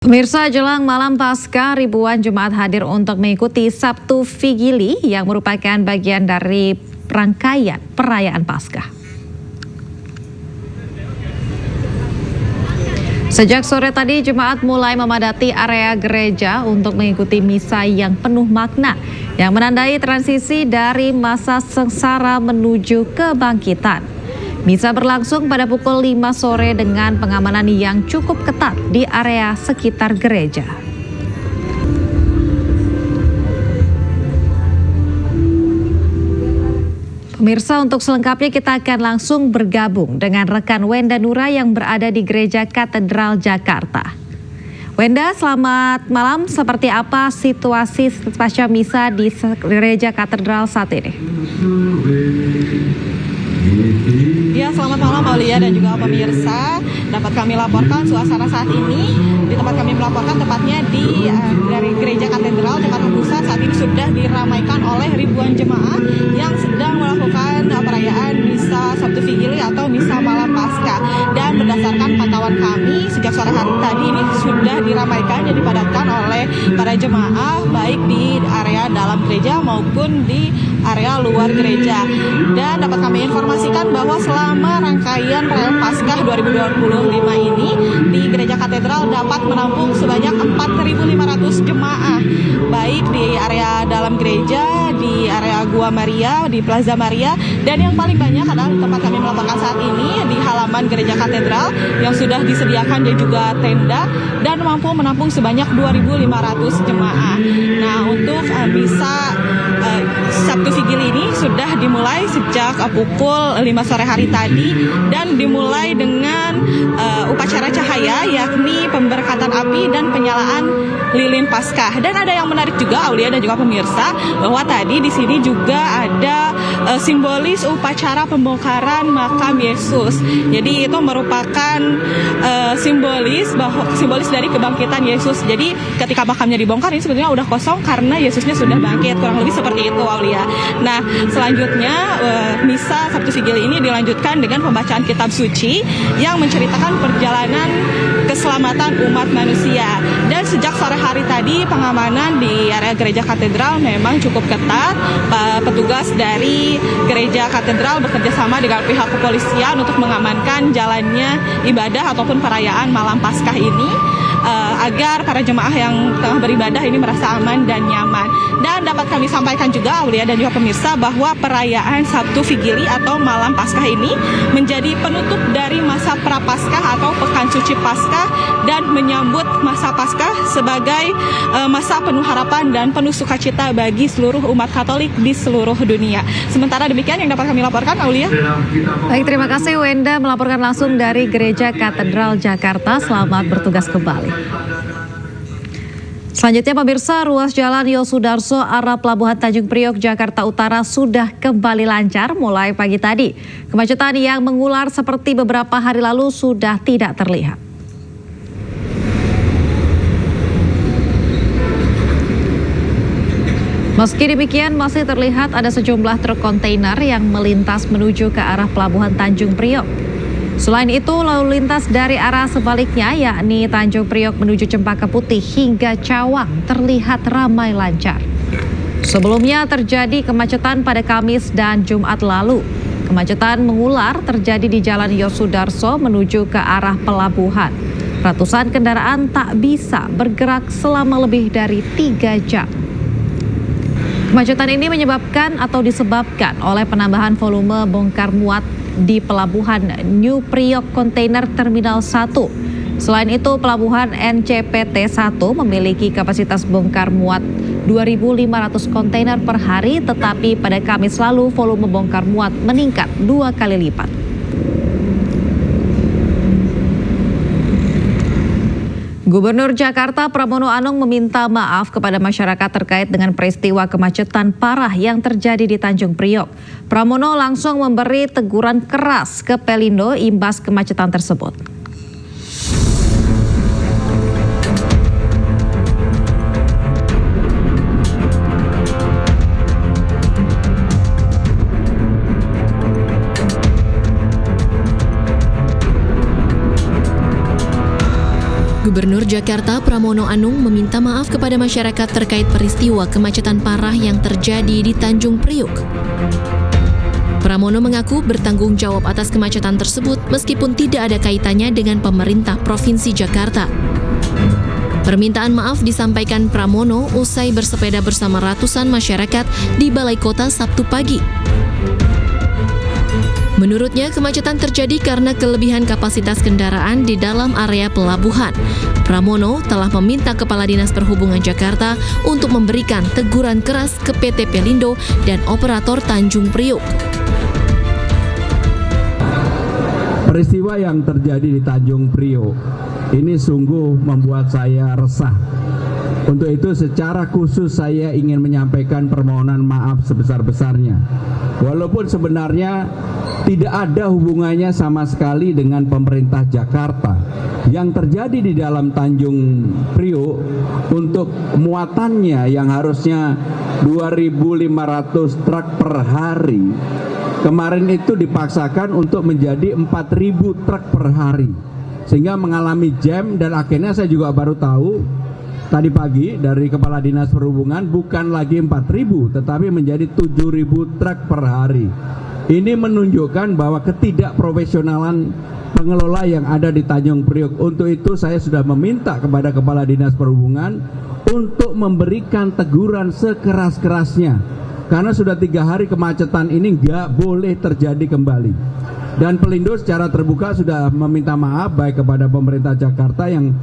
Pemirsa, jelang malam Paskah, ribuan jemaat hadir untuk mengikuti Sabtu Vigili yang merupakan bagian dari rangkaian perayaan Paskah. Sejak sore tadi, jemaat mulai memadati area gereja untuk mengikuti misa yang penuh makna yang menandai transisi dari masa sengsara menuju kebangkitan. Misa berlangsung pada pukul 5 sore dengan pengamanan yang cukup ketat di area sekitar gereja. Pemirsa, untuk selengkapnya kita akan langsung bergabung dengan rekan Wenda Nura yang berada di Gereja Katedral Jakarta. Wenda, selamat malam. Seperti apa situasi pasca misa di Gereja Katedral saat ini? Ya, selamat malam Aulia dan juga pemirsa. Dapat kami laporkan suasana saat ini di tempat kami melaporkan, tepatnya dari Gereja Katedral Jakarta Pusat. Saat ini sudah diramaikan oleh ribuan jemaah yang sedang melakukan perayaan misa Sabtu Vigili atau misa malam Paskah. Dan berdasarkan pantauan kami sejak sore hari tadi, ini sudah diramaikan dan dipadatkan oleh para jemaah baik di area dalam gereja maupun di area luar gereja. Dan dapat kami informasikan bahwa selama rangkaian perayaan Paskah 2025 ini di Gereja Katedral dapat menampung sebanyak 4.500 jemaah, baik di area dalam gereja, di area Gua Maria, di Plaza Maria, dan yang paling banyak adalah tempat kami melaporkan saat ini di halaman Gereja Katedral yang sudah disediakan dan juga tenda dan mampu menampung sebanyak 2.500 jemaah. Nah, untuk misa Sabtu Vigili ini sudah dimulai sejak pukul 5 sore hari tadi dan dimulai dengan upacara cahaya, yakni pemberkatan api dan penyalaan lilin Paskah. Dan ada yang menarik juga Aulia dan juga pemirsa, bahwa tadi di sini juga ada simbolis upacara pembongkaran makam Yesus. Jadi itu merupakan simbolis dari kebangkitan Yesus. Jadi ketika makamnya dibongkar, ini sebetulnya udah kosong karena Yesusnya sudah bangkit. Kurang lebih seperti itu Aulia. Nah, selanjutnya misa Sabtu Vigili ini dilanjutkan dengan pembacaan kitab suci yang menceritakan perjalanan keselamatan umat manusia. Dan sejak sore hari tadi pengamanan di area Gereja Katedral memang cukup ketat. Petugas dari Gereja Katedral bekerja sama dengan pihak kepolisian untuk mengamankan jalannya ibadah ataupun perayaan malam Paskah ini, agar para jemaah yang tengah beribadah ini merasa aman dan nyaman. Dan dapat kami sampaikan juga Aulia dan juga pemirsa bahwa perayaan Sabtu Vigili atau malam Paskah ini menjadi penutup dari masa Prapaskah atau Pekan Suci Paskah dan menyambut masa Paskah sebagai masa penuh harapan dan penuh sukacita bagi seluruh umat Katolik di seluruh dunia. Sementara demikian yang dapat kami laporkan, Aulia. Baik, terima kasih Wenda melaporkan langsung dari Gereja Katedral Jakarta. Selamat bertugas kembali. Selanjutnya pemirsa, ruas jalan Yosudarso arah Pelabuhan Tanjung Priok Jakarta Utara sudah kembali lancar mulai pagi tadi. Kemacetan yang mengular seperti beberapa hari lalu sudah tidak terlihat. Meski demikian, masih terlihat ada sejumlah truk kontainer yang melintas menuju ke arah Pelabuhan Tanjung Priok. Selain itu, lalu lintas dari arah sebaliknya, yakni Tanjung Priok menuju Cempaka Putih hingga Cawang, terlihat ramai lancar. Sebelumnya terjadi kemacetan pada Kamis dan Jumat lalu. Kemacetan mengular terjadi di Jalan Yosudarso menuju ke arah pelabuhan. Ratusan kendaraan tak bisa bergerak selama lebih dari 3 jam. Kemacetan ini disebabkan oleh penambahan volume bongkar muat di Pelabuhan New Priok Container Terminal 1. Selain itu, Pelabuhan NCPT 1 memiliki kapasitas bongkar muat 2.500 kontainer per hari, tetapi pada Kamis lalu volume bongkar muat meningkat 2 kali lipat. Gubernur Jakarta Pramono Anung meminta maaf kepada masyarakat terkait dengan peristiwa kemacetan parah yang terjadi di Tanjung Priok. Pramono langsung memberi teguran keras ke Pelindo imbas kemacetan tersebut. Gubernur Jakarta Pramono Anung meminta maaf kepada masyarakat terkait peristiwa kemacetan parah yang terjadi di Tanjung Priok. Pramono mengaku bertanggung jawab atas kemacetan tersebut meskipun tidak ada kaitannya dengan pemerintah Provinsi Jakarta. Permintaan maaf disampaikan Pramono usai bersepeda bersama ratusan masyarakat di Balai Kota Sabtu pagi. Menurutnya, kemacetan terjadi karena kelebihan kapasitas kendaraan di dalam area pelabuhan. Pramono telah meminta Kepala Dinas Perhubungan Jakarta untuk memberikan teguran keras ke PT Pelindo dan operator Tanjung Priok. Peristiwa yang terjadi di Tanjung Priok ini sungguh membuat saya resah. Untuk itu secara khusus saya ingin menyampaikan permohonan maaf sebesar-besarnya. Walaupun sebenarnya tidak ada hubungannya sama sekali dengan pemerintah Jakarta. Yang terjadi di dalam Tanjung Priok untuk muatannya yang harusnya 2.500 truk per hari, kemarin itu dipaksakan untuk menjadi 4.000 truk per hari. Sehingga mengalami jam dan akhirnya saya juga baru tahu tadi pagi dari Kepala Dinas Perhubungan bukan lagi 4.000 tetapi menjadi 7.000 truk per hari. Ini menunjukkan bahwa ketidakprofesionalan pengelola yang ada di Tanjung Priok. Untuk itu saya sudah meminta kepada Kepala Dinas Perhubungan untuk memberikan teguran sekeras-kerasnya. Karena sudah 3 hari kemacetan ini nggak boleh terjadi kembali. Dan Pelindo secara terbuka sudah meminta maaf baik kepada pemerintah Jakarta yang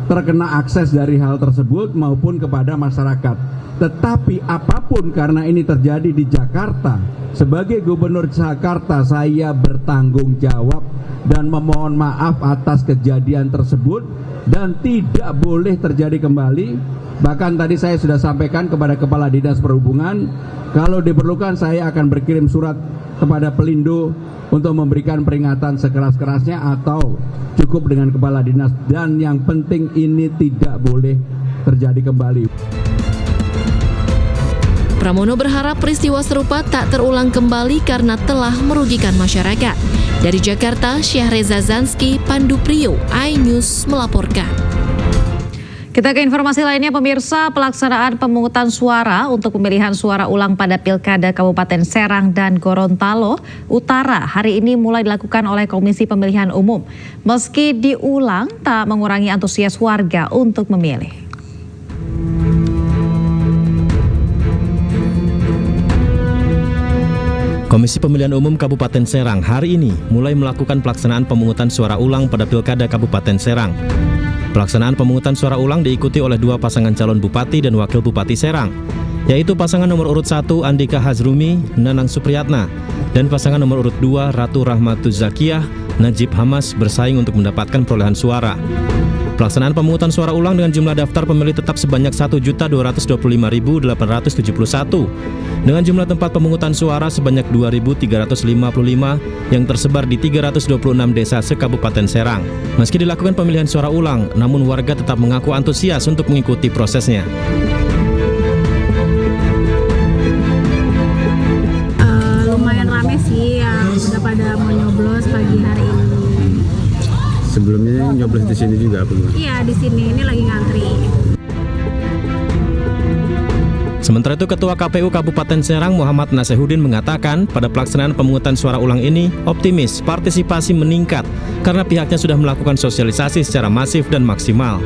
terkena akses dari hal tersebut maupun kepada masyarakat. Tetapi apapun karena ini terjadi di Jakarta, sebagai Gubernur Jakarta saya bertanggung jawab dan memohon maaf atas kejadian tersebut dan tidak boleh terjadi kembali. Bahkan tadi saya sudah sampaikan kepada Kepala Dinas Perhubungan, kalau diperlukan saya akan berkirim surat kepada Pelindo untuk memberikan peringatan sekeras-kerasnya atau cukup dengan Kepala Dinas. Dan yang penting ini tidak boleh terjadi kembali. Pramono berharap peristiwa serupa tak terulang kembali karena telah merugikan masyarakat. Dari Jakarta, Syahreza Zanski, Pandu Priyo, iNews melaporkan. Kita ke informasi lainnya, pemirsa. Pelaksanaan pemungutan suara untuk pemilihan suara ulang pada Pilkada Kabupaten Serang dan Gorontalo Utara hari ini mulai dilakukan oleh Komisi Pemilihan Umum. Meski diulang, tak mengurangi antusias warga untuk memilih. Komisi Pemilihan Umum Kabupaten Serang hari ini mulai melakukan pelaksanaan pemungutan suara ulang pada Pilkada Kabupaten Serang. Pelaksanaan pemungutan suara ulang diikuti oleh 2 pasangan calon bupati dan wakil bupati Serang, yaitu pasangan nomor urut 1 Andika Hazrumi, Nanang Supriyatna, dan pasangan nomor urut 2 Ratu Rahmatuz Zakiyah, Najib Hamas bersaing untuk mendapatkan perolehan suara. Pelaksanaan pemungutan suara ulang dengan jumlah daftar pemilih tetap sebanyak 1.225.871 dengan jumlah tempat pemungutan suara sebanyak 2.355 yang tersebar di 326 desa se-Kabupaten Serang. Meski dilakukan pemilihan suara ulang, namun warga tetap mengaku antusias untuk mengikuti prosesnya. Lumayan rame sih, ya udah pada mau nyoblos pagi hari ini. Sebelumnya nyoblos di sini juga apa? Iya, di sini ini lagi ngantri. Sementara itu, Ketua KPU Kabupaten Serang Muhammad Nasehudin mengatakan pada pelaksanaan pemungutan suara ulang ini optimis partisipasi meningkat karena pihaknya sudah melakukan sosialisasi secara masif dan maksimal.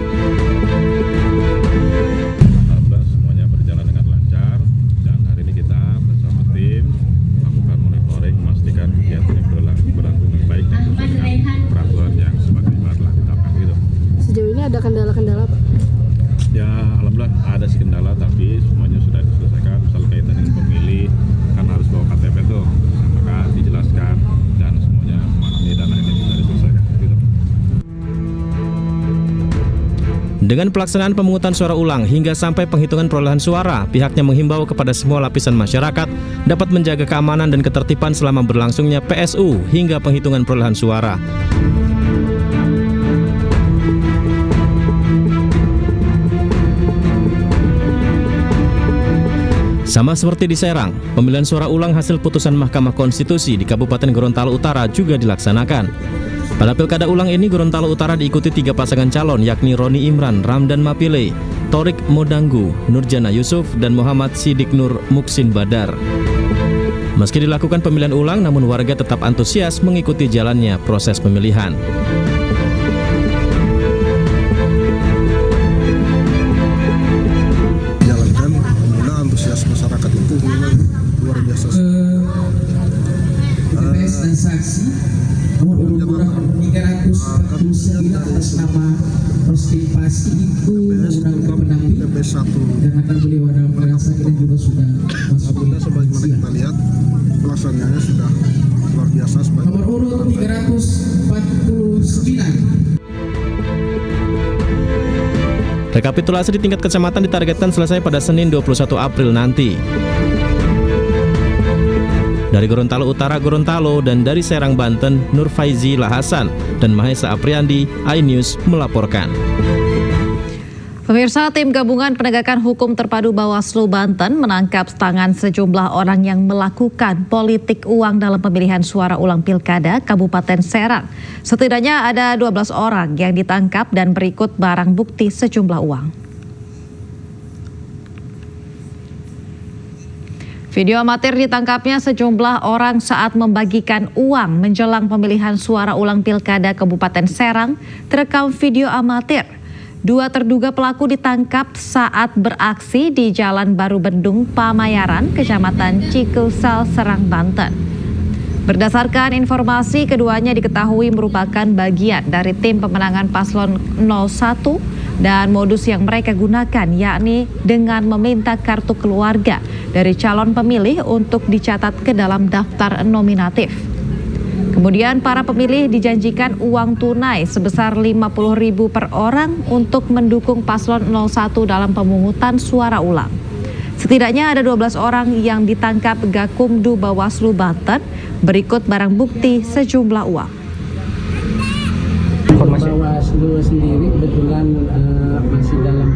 Alhamdulillah semuanya berjalan dengan lancar dan hari ini kita bersama tim melakukan monitoring memastikan kegiatan yang berlangsung dengan baik dan sesuai dengan peraturan yang sebagaimana telah ditetapkan gitu. Sejauh ini ada kendala-kendala Pak? Ya alhamdulillah ada sih kendala tapi semuanya sudah diselesaikan. Misal kaitan dengan pemilih kan harus bawa KTP tuh, maka dijelaskan dan semuanya memahami dan akhirnya bisa diselesaikan gitu. Dengan pelaksanaan pemungutan suara ulang hingga sampai penghitungan perolehan suara, pihaknya menghimbau kepada semua lapisan masyarakat dapat menjaga keamanan dan ketertiban selama berlangsungnya PSU hingga penghitungan perolehan suara. Sama seperti di Serang, pemilihan suara ulang hasil putusan Mahkamah Konstitusi di Kabupaten Gorontalo Utara juga dilaksanakan. Pada pilkada ulang ini, Gorontalo Utara diikuti 3 pasangan calon, yakni Roni Imran, Ramdan Mapile, Torik Modanggu, Nurjana Yusuf, dan Muhammad Sidik Nur Muksin Badar. Meski dilakukan pemilihan ulang, namun warga tetap antusias mengikuti jalannya proses pemilihan. Jalankan, alhamdulillah antusias masyarakat itu memang luar biasa. TPS dan saksi nomor urut 349 atas nama Perstipasi itu menggunakan pendamping TPS 1 dan akan beliau dalam perasa kita juga sudah masuk. alhamdulillah sebagaimana kita lihat pelaksanaannya sudah luar biasa. Nomor urut 349. Rekapitulasi di tingkat kecamatan ditargetkan selesai pada Senin 21 April nanti. Dari Gorontalo Utara, Gorontalo, dan dari Serang, Banten, Nur Faizi Lahasan dan Mahesa Apriandi, iNews melaporkan. Pemirsa, tim gabungan penegakan hukum terpadu Bawaslu Banten menangkap tangan sejumlah orang yang melakukan politik uang dalam pemilihan suara ulang Pilkada Kabupaten Serang. Setidaknya ada 12 orang yang ditangkap dan berikut barang bukti sejumlah uang. Video amatir ditangkapnya sejumlah orang saat membagikan uang menjelang pemilihan suara ulang Pilkada Kabupaten Serang terekam video amatir. 2 terduga pelaku ditangkap saat beraksi di Jalan Baru Bendung, Pamayaran, Kecamatan Cikusal, Serang, Banten. Berdasarkan informasi, keduanya diketahui merupakan bagian dari tim pemenangan paslon 01 dan modus yang mereka gunakan yakni dengan meminta kartu keluarga dari calon pemilih untuk dicatat ke dalam daftar nominatif. Kemudian para pemilih dijanjikan uang tunai sebesar 50.000 per orang untuk mendukung paslon 01 dalam pemungutan suara ulang. Setidaknya ada 12 orang yang ditangkap Gakumdu Bawaslu Banten, berikut barang bukti sejumlah uang. Bawaslu sendiri kebetulan masih dalam